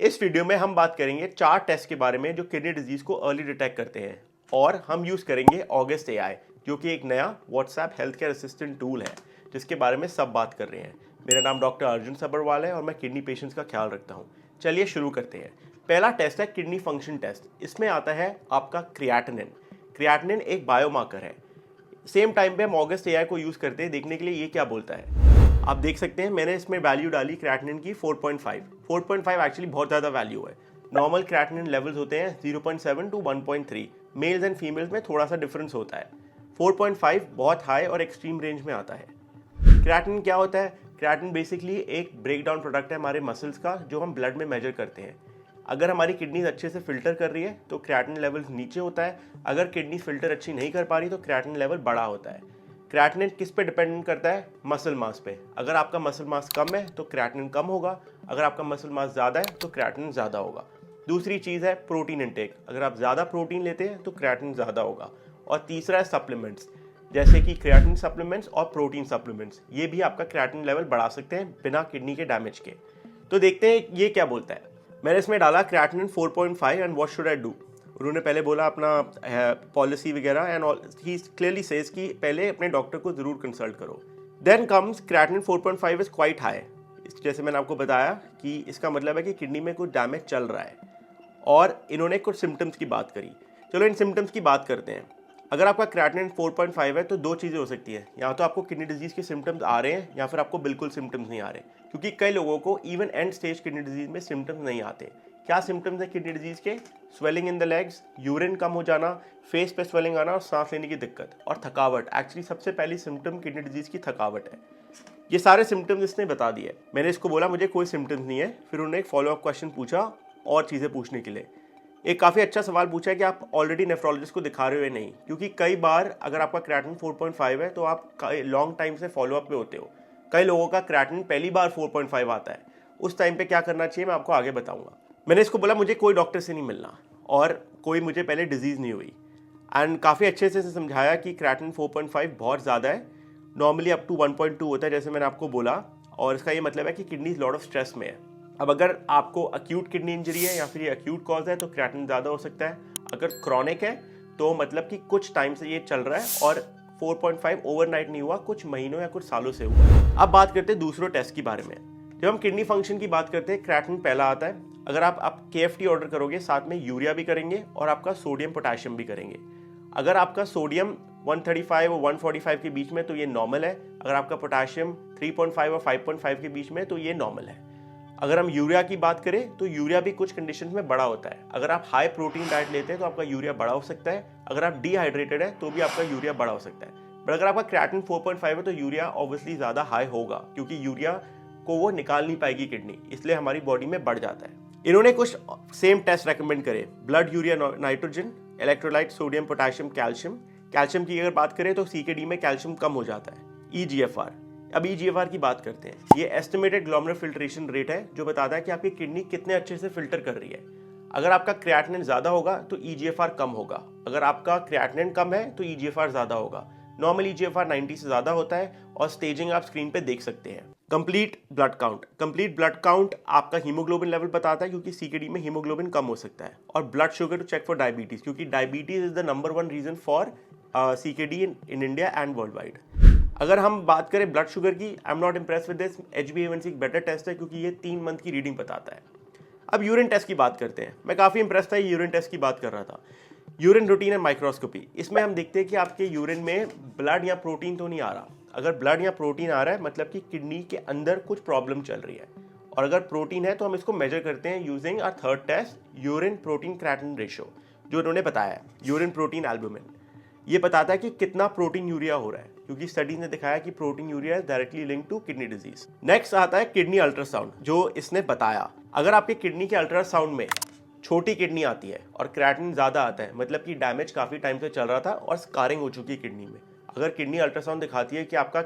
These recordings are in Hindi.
इस वीडियो में हम बात करेंगे 4 टेस्ट के बारे में जो किडनी डिजीज को अर्ली डिटेक्ट करते हैं और हम यूज करेंगे ऑगस्ट एआई जो कि एक नया WhatsApp health care assistant tool है जिसके बारे में सब बात कर रहे हैं। मेरा नाम डॉक्टर अर्जुन सबरवाल है और मैं किडनी पेशेंट्स का ख्याल रखता हूँ। चलिए शुरू करते हैं। पहला टेस्ट है किडनी फंक्शन टेस्ट। इसमें आता है आपका क्रिएटिनिन। क्रिएटिनिन एक बायोमार्कर है। सेम टाइम पे हम ऑगस्ट एआई को यूज करते हैं देखने के लिए ये क्या बोलता है। आप देख सकते हैं मैंने इसमें वैल्यू डाली क्रिएटिनिन की 4.5। 4.5 एक्चुअली बहुत ज़्यादा वैल्यू है। नॉर्मल क्रिएटिनिन लेवल्स होते हैं 0.7 टू 1.3। मेल्स एंड फीमेल्स में थोड़ा सा डिफरेंस होता है। 4.5 बहुत हाई और एक्सट्रीम रेंज में आता है। क्रिएटिनिन क्या होता है? क्रिएटिनिन बेसिकली एक ब्रेकडाउन प्रोडक्ट है हमारे मसल्स का जो हम ब्लड में मेजर करते हैं। अगर हमारी किडनीज अच्छे से फिल्टर कर रही है तो क्रिएटिनिन लेवल नीचे होता है। अगर किडनी फिल्टर अच्छी नहीं कर पा रही तो क्रिएटिनिन लेवल बड़ा होता है। क्रिएटिनिन किस पे डिपेंडेंट करता है? मसल मास पे। अगर आपका मसल मास कम है तो क्रिएटिनिन कम होगा, अगर आपका मसल मास ज़्यादा है तो क्रिएटिनिन ज़्यादा होगा। दूसरी चीज़ है प्रोटीन इंटेक। अगर आप ज़्यादा प्रोटीन लेते हैं तो क्रिएटिनिन ज़्यादा होगा। और तीसरा है सप्लीमेंट्स जैसे कि क्रिएटिनिन सप्लीमेंट्स और प्रोटीन सप्लीमेंट्स। ये भी आपका क्रिएटिनिन लेवल बढ़ा सकते हैं बिना किडनी के डैमेज के। तो देखते हैं ये क्या बोलता है। मैंने इसमें डाला creatinine 4.5 and what should I do. उन्होंने पहले बोला अपना पॉलिसी वगैरह एंड ही क्लियरली सेज कि पहले अपने डॉक्टर को जरूर कंसल्ट करो। Then comes creatinine 4.5 is quite high. जैसे मैंने आपको बताया कि इसका मतलब है कि किडनी में कुछ डैमेज चल रहा है और इन्होंने कुछ सिम्टम्स की बात करी। चलो इन सिम्टम्स की बात करते हैं। अगर आपका क्रिएटिनिन 4.5 है तो दो चीज़ें हो सकती है, या तो आपको किडनी डिजीज़ के सिम्टम्स आ रहे हैं या फिर आपको बिल्कुल सिम्टम्स नहीं आ रहे, क्योंकि कई लोगों को even end stage kidney disease में सिम्टम्स नहीं आते। क्या सिम्टम्स है किडनी डिजीज़ के? Swelling in the legs, urine कम हो जाना, फेस पे स्वेलिंग आना और सांस लेने की दिक्कत और थकावट। एक्चुअली सबसे पहली सिम्टम किडनी डिजीज़ की थकावट है। ये सारे सिम्टम्स इसने बता दिए। मैंने इसको बोला मुझे कोई सिम्टम्स नहीं है, फिर उन्होंने एक फॉलोअप क्वेश्चन पूछा और चीज़ें पूछने के लिए। एक काफ़ी अच्छा सवाल पूछा है कि आप ऑलरेडी नेफ्रोलॉजिस्ट को दिखा रहे हो या नहीं, क्योंकि कई बार अगर आपका क्रिएटिनिन 4.5 है तो आप लॉन्ग टाइम से फॉलोअप पे होते हो। कई लोगों का क्रिएटिनिन पहली बार 4.5 आता है। उस टाइम पे क्या करना चाहिए मैं आपको आगे बताऊंगा। मैंने इसको बोला मुझे कोई डॉक्टर से नहीं मिलना और कोई मुझे पहले डिजीज़ नहीं हुई एंड काफ़ी अच्छे से समझाया कि क्रिएटिनिन 4.5 बहुत ज़्यादा है। नॉर्मली अप टू 1.2 होता है जैसे मैंने आपको बोला, और इसका ये मतलब है कि किडनी लॉट ऑफ स्ट्रेस में है। अब अगर आपको अक्यूट किडनी इंजरी है या फिर ये अक्यूट कॉज है तो क्रिएटिनिन ज़्यादा हो सकता है। अगर क्रॉनिक है तो मतलब कि कुछ टाइम से ये चल रहा है और 4.5 ओवरनाइट नहीं हुआ, कुछ महीनों या कुछ सालों से हुआ। अब बात करते हैं दूसरे टेस्ट के बारे में। जब हम किडनी फंक्शन की बात करते हैं क्रिएटिनिन पहला आता है। अगर आप KFT ऑर्डर करोगे साथ में यूरिया भी करेंगे और आपका सोडियम पोटेशियम भी करेंगे। अगर आपका सोडियम 135 और 145 के बीच में तो ये नॉर्मल है। अगर आपका पोटेशियम 3.5 और 5.5 के बीच में तो ये नॉर्मल है। अगर हम यूरिया की बात करें तो यूरिया भी कुछ कंडीशंस में बड़ा होता है। अगर आप हाई प्रोटीन डाइट लेते हैं तो आपका यूरिया बड़ा हो सकता है। अगर आप डिहाइड्रेटेड है तो भी आपका यूरिया बड़ा हो सकता है। बट अगर आपका क्रिएटिनिन 4.5 है तो यूरिया ऑब्वियसली ज़्यादा हाई होगा, क्योंकि यूरिया को वो निकाल नहीं पाएगी किडनी, इसलिए हमारी बॉडी में बढ़ जाता है। इन्होंने कुछ सेम टेस्ट रेकमेंड करे। Blood urea nitrogen, electrolyte, sodium, potassium, calcium. Calcium की अगर बात करें तो CKD में कैल्शियम कम हो जाता है। EGFR। अब EGFR की बात करते हैं। ये एस्टिमेटेड ग्लोमेरुलर फिल्ट्रेशन रेट है जो बताता है कि आपकी किडनी कितने अच्छे से फिल्टर कर रही है। अगर आपका क्रिएटिनिन ज़्यादा होगा तो EGFR कम होगा। अगर आपका क्रिएटिनिन कम है तो EGFR ज़्यादा होगा। नॉर्मल EGFR 90 से ज़्यादा होता है और स्टेजिंग आप स्क्रीन पे देख सकते हैं। Complete blood count. Complete blood count आपका हीमोग्लोबिन लेवल बताता है, क्योंकि CKD में हीमोग्लोबिन कम हो सकता है। और blood sugar to check for diabetes, क्योंकि diabetes is the number 1 reason for CKD in India and world wide. अगर हम बात करें ब्लड शुगर की, I am not impress with this. HbA1c एक बेटर टेस्ट है क्योंकि ये 3 मंथ की रीडिंग बताता है। अब यूरिन टेस्ट की बात करते हैं। मैं काफ़ी इंप्रेस था, यूरिन टेस्ट की बात कर रहा था। Urine routine and microscopy. इसमें हम देखते हैं कि आपके यूरिन में ब्लड या प्रोटीन तो नहीं आ रहा। अगर ब्लड या प्रोटीन आ रहा है मतलब कि किडनी के अंदर कुछ प्रॉब्लम चल रही है, और अगर प्रोटीन है तो हम इसको मेजर करते हैं using a third test, urine protein creatinine ratio, जो उन्होंने बताया है, यूरिन प्रोटीन एल्बुमिन। ये बताता है कि कितना प्रोटीन यूरिया हो रहा है, क्योंकि स्टडीज ने दिखाया कि proteinuria is directly link to kidney disease. Next आता है किडनी अल्ट्रासाउंड, जो इसने बताया अगर आपके किडनी के अल्ट्रासाउंड में छोटी किडनी आती है और क्रिएटिनिन ज़्यादा आता है मतलब कि डैमेज काफ़ी टाइम से चल रहा था और स्कारिंग हो चुकी है किडनी में। अगर किडनी अल्ट्रासाउंड दिखाती है कि आपका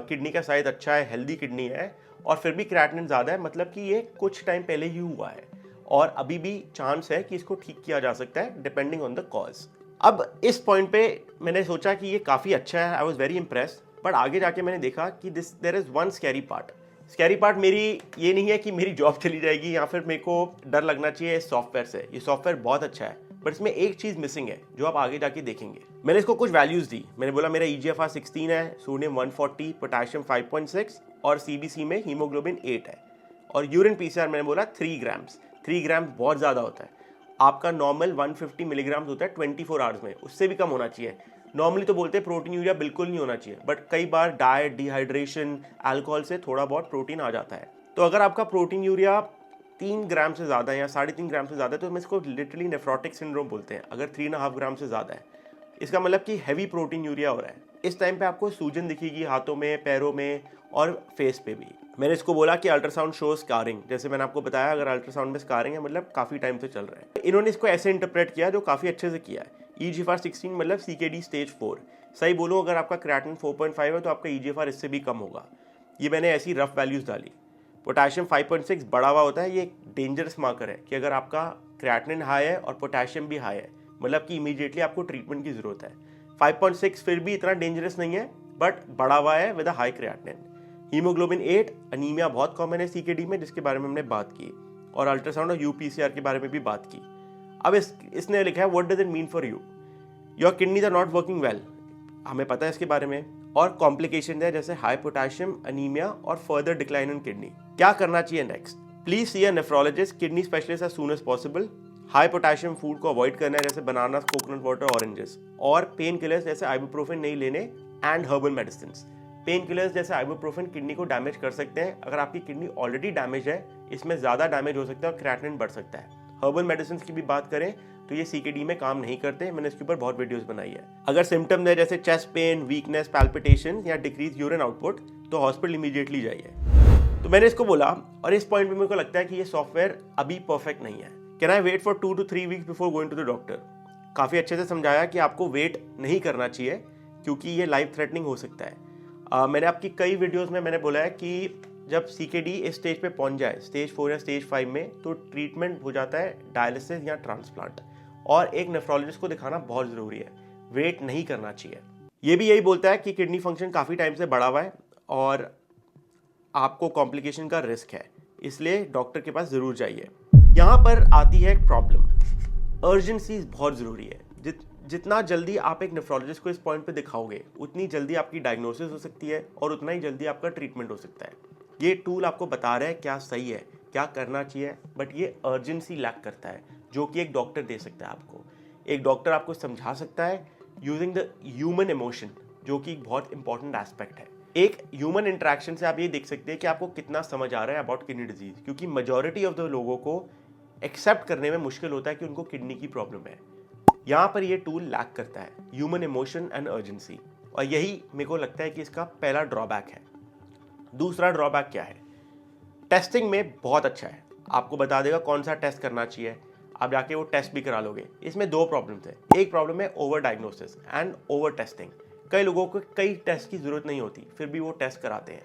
किडनी का साइज अच्छा है, हेल्दी किडनी है, और फिर भी क्रिएटिनिन ज़्यादा है मतलब कि ये कुछ टाइम पहले ही हुआ है और अभी भी चांस है कि इसको ठीक किया जा सकता है डिपेंडिंग ऑन द कॉज। अब इस पॉइंट पे मैंने सोचा कि ये काफ़ी अच्छा है, I was very impressed. But आगे जाके मैंने देखा कि there is one scary part scary part मेरी ये नहीं है कि मेरी जॉब चली जाएगी या फिर मेरे को डर लगना चाहिए इस सॉफ्टवेयर से। ये सॉफ्टवेयर बहुत अच्छा है, बट इसमें एक चीज़ मिसिंग है जो आप आगे जाके देखेंगे। मैंने इसको कुछ वैल्यूज़ दी। मैंने बोला मेरा EGFR 16 है, सोडियम 140, पोटेशियम 5.6 और CBC में हीमोग्लोबिन 8 है। और यूरिन PCR मैंने बोला 3 ग्राम्स। 3 ग्राम्स बहुत ज़्यादा होता है। आपका नॉर्मल 150 मिलीग्राम्स होता है 24 आवर्स में, उससे भी कम होना चाहिए। नॉर्मली तो बोलते हैं प्रोटीन यूरिया बिल्कुल नहीं होना चाहिए, बट कई बार डाइट, डिहाइड्रेशन, अल्कोहल से थोड़ा बहुत प्रोटीन आ जाता है। तो अगर आपका प्रोटीन यूरिया 3 ग्राम से ज़्यादा है या 3.5 ग्राम से ज़्यादा है तो हम इसको लिटरली नेफ्रोटिक सिंड्रोम बोलते हैं। अगर 3.5 ग्राम से ज़्यादा है इसका मतलब कि हैवी प्रोटीन यूरिया हो रहा है। इस टाइम पे आपको सूजन दिखेगी हाथों में, पैरों में और फेस पे भी। मैंने इसको बोला कि अल्ट्रासाउंड शो स्कारिंग। जैसे मैंने आपको बताया, अगर अल्ट्रासाउंड में स्कारिंग है मतलब काफ़ी टाइम से चल रहा है। इन्होंने इसको ऐसे इंटरप्रेट किया जो काफ़ी अच्छे से किया है। EGFR 16 मतलब CKD स्टेज 4। सही बोलूँ, अगर आपका क्रिएटिनिन 4.5 है तो आपका EGFR इससे भी कम होगा। ये मैंने ऐसी रफ वैल्यूज़ डाली। पोटेशियम 5.6 बढ़ा हुआ होता है, ये एक डेंजरस मार्कर है कि अगर आपका क्रिएटिनिन हाई है और पोटेशियम भी हाई है मतलब कि इमीडिएटली आपको ट्रीटमेंट की ज़रूरत है। 5.6 फिर भी इतना डेंजरस नहीं है, बट बढ़ा हुआ है with a high creatinine. Haemoglobin 8, anaemia बहुत कॉमन है CKD में, जिसके बारे में हमने बात की, और अल्ट्रासाउंड और UPCR के बारे में भी बात की। अब इसने लिखा है what does it mean for you, your kidneys are not working well. हमें पता है इसके बारे में। और कॉम्प्लिकेशन है जैसे हाई पोटेशियम, अनीमिया और फर्दर डिक्लाइन इन किडनी। क्या करना चाहिए next? Please see a nephrologist, kidney specialist as soon as possible. High potassium food को अवॉइड करना है जैसे बनाना, कोकोनट वाटर, ऑरेंजेस। और पेन किलर्स जैसे आइबुप्रोफेन नहीं लेने and herbal medicine. Painkillers जैसे आइबुप्रोफेन किडनी को डैमेज कर सकते हैं। अगर आपकी किडनी ऑलरेडी डैमेज है, इसमें ज़्यादा डैमेज हो सकता है और क्रिएटिनिन बढ़ सकता है। हर्बल मेडिसिन की भी बात करें तो ये CKD में काम नहीं करते। मैंने इसके ऊपर बहुत वीडियोस बनाई है। अगर सिम्टम्स है जैसे चेस्ट पेन, वीकनेस, पैल्पिटेशन या डिक्रीज यूरिन आउटपुट तो हॉस्पिटल इमीडिएटली जाइए। तो मैंने इसको बोला, और इस पॉइंट पे मेरे को लगता है कि ये सॉफ्टवेयर अभी परफेक्ट नहीं है। Can I wait for 2 to 3 weeks before going to the doctor? काफ़ी अच्छे से समझाया कि आपको वेट नहीं करना चाहिए क्योंकि ये लाइफ थ्रेटनिंग हो सकता है। मैंने आपकी कई वीडियोज़ में मैंने बोला है कि जब CKD इस स्टेज पे पहुंच जाए, स्टेज 4 या स्टेज 5 में, तो ट्रीटमेंट हो जाता है डायलिसिस या ट्रांसप्लांट। और एक नेफ्रोलॉजिस्ट को दिखाना बहुत ज़रूरी है। वेट नहीं करना चाहिए। ये भी यही बोलता है कि किडनी फंक्शन काफ़ी टाइम से बढ़ा हुआ है और आपको कॉम्प्लिकेशन का रिस्क है, इसलिए डॉक्टर के पास ज़रूर जाइए। यहाँ पर आती है एक प्रॉब्लम। अर्जेंसी बहुत ज़रूरी है। जितना जल्दी आप एक नेफ्रोलॉजिस्ट को इस पॉइंट पे दिखाओगे उतनी जल्दी आपकी डायग्नोसिस हो सकती है और उतना ही जल्दी आपका ट्रीटमेंट हो सकता है। ये टूल आपको बता रहा है क्या सही है, क्या करना चाहिए, बट ये अर्जेंसी लैक करता है जो कि एक डॉक्टर दे सकता है आपको। एक डॉक्टर आपको समझा सकता है यूजिंग द ह्यूमन इमोशन, जो कि बहुत इंपॉर्टेंट एस्पेक्ट है। एक ह्यूमन इंटरेक्शन से आप ये देख सकते हैं कि आपको कितना समझ आ रहा है अबाउट किडनी डिजीज, क्योंकि मेजॉरिटी ऑफ द लोगों को एक्सेप्ट करने में मुश्किल होता है कि उनको किडनी की प्रॉब्लम है। यहाँ पर ये टूल लैक करता है ह्यूमन इमोशन एंड अर्जेंसी, और यही मेरे को लगता है कि इसका पहला ड्रॉबैक है। दूसरा ड्रॉबैक क्या है? टेस्टिंग में बहुत अच्छा है, आपको बता देगा कौन सा टेस्ट करना चाहिए, आप जाके वो टेस्ट भी करा लोगे। इसमें दो प्रॉब्लम्स है। एक प्रॉब्लम है over diagnosis and over testing. कई लोगों को कई टेस्ट की जरूरत नहीं होती फिर भी वो टेस्ट कराते हैं।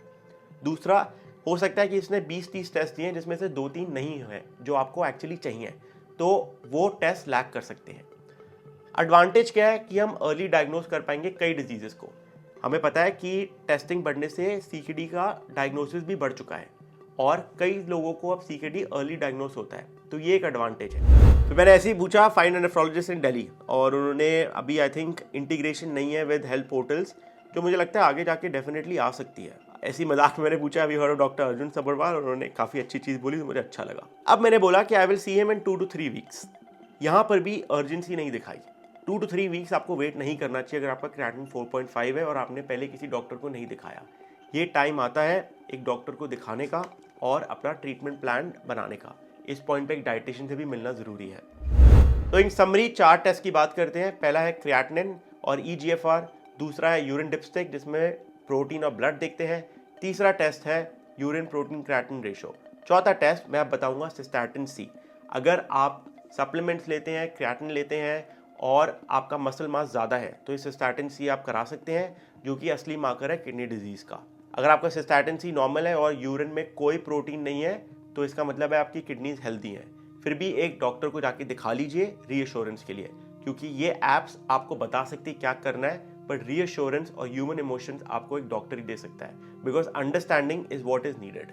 दूसरा, हो सकता है कि इसने 20-30 टेस्ट दिए जिसमें से 2-3 नहीं है जो आपको एक्चुअली चाहिए, तो वो टेस्ट लैक कर सकते हैं। एडवांटेज क्या है कि हम अर्ली डायग्नोस कर पाएंगे कई डिजीजेस को। हमें पता है कि टेस्टिंग बढ़ने से CKD का डायग्नोसिस भी बढ़ चुका है और कई लोगों को अब CKD अर्ली डायग्नोस होता है, तो ये एक एडवांटेज है। तो मैंने ऐसे ही पूछा फाइंड अ नेफ्रोलॉजिस्ट इन दिल्ली, और उन्होंने अभी आई थिंक इंटीग्रेशन नहीं है विद हेल्थ पोर्टल्स, जो मुझे लगता है आगे जाके डेफिनेटली आ सकती है। ऐसी मजाक में मैंने पूछा अभी हर डॉक्टर अर्जुन सबरवाल, उन्होंने काफ़ी अच्छी चीज़ बोली तो मुझे अच्छा लगा। अब मैंने बोला कि I will see him in 2 to 3 weeks. यहाँ पर भी अर्जेंसी नहीं दिखाई। 2 to 3 वीक्स आपको वेट नहीं करना चाहिए अगर आपका क्रिएटिनिन 4.5 है और आपने पहले किसी डॉक्टर को नहीं दिखाया। ये टाइम आता है एक डॉक्टर को दिखाने का और अपना ट्रीटमेंट प्लान बनाने का। इस पॉइंट पे एक डाइटिशियन से भी मिलना ज़रूरी है। तो इन समरी 4 टेस्ट की बात करते हैं। पहला है क्रिएटिनिन और EGFR, दूसरा है यूरिन डिप्स्टिक जिसमें प्रोटीन और ब्लड देखते हैं, तीसरा टेस्ट है यूरिन प्रोटीन क्रिएटिनिन रेशो, चौथा टेस्ट मैं आप बताऊंगा सिस्टैटिन C। अगर आप सप्लीमेंट्स लेते हैं, क्रिएटिनिन लेते हैं और आपका मसल मास ज़्यादा है तो इस सिस्टैटिन C आप करा सकते हैं, जो कि असली मार्कर है किडनी डिजीज़ का। अगर आपका सिस्टैटिन C नॉर्मल है और यूरिन में कोई प्रोटीन नहीं है तो इसका मतलब है आपकी किडनीज हेल्दी हैं। फिर भी एक डॉक्टर को जाके दिखा लीजिए रीअश्योरेंस के लिए, क्योंकि ये एप्स आपको बता सकती क्या करना है बट रीअश्योरेंस और ह्यूमन इमोशंस आपको एक डॉक्टर ही दे सकता है, because understanding is what is needed.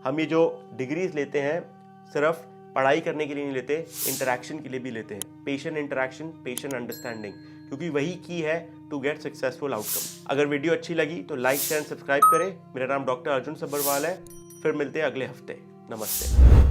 हम ये जो डिग्रीज लेते हैं सिर्फ पढ़ाई करने के लिए नहीं लेते, इंटरेक्शन के लिए भी लेते हैं। पेशेंट इंटरेक्शन, पेशेंट अंडरस्टैंडिंग, क्योंकि वही की है टू गेट सक्सेसफुल आउटकम। अगर वीडियो अच्छी लगी तो लाइक शेयर एंड सब्सक्राइब करें। मेरा नाम डॉक्टर अर्जुन सब्बरवाल है। फिर मिलते हैं अगले हफ्ते। नमस्ते।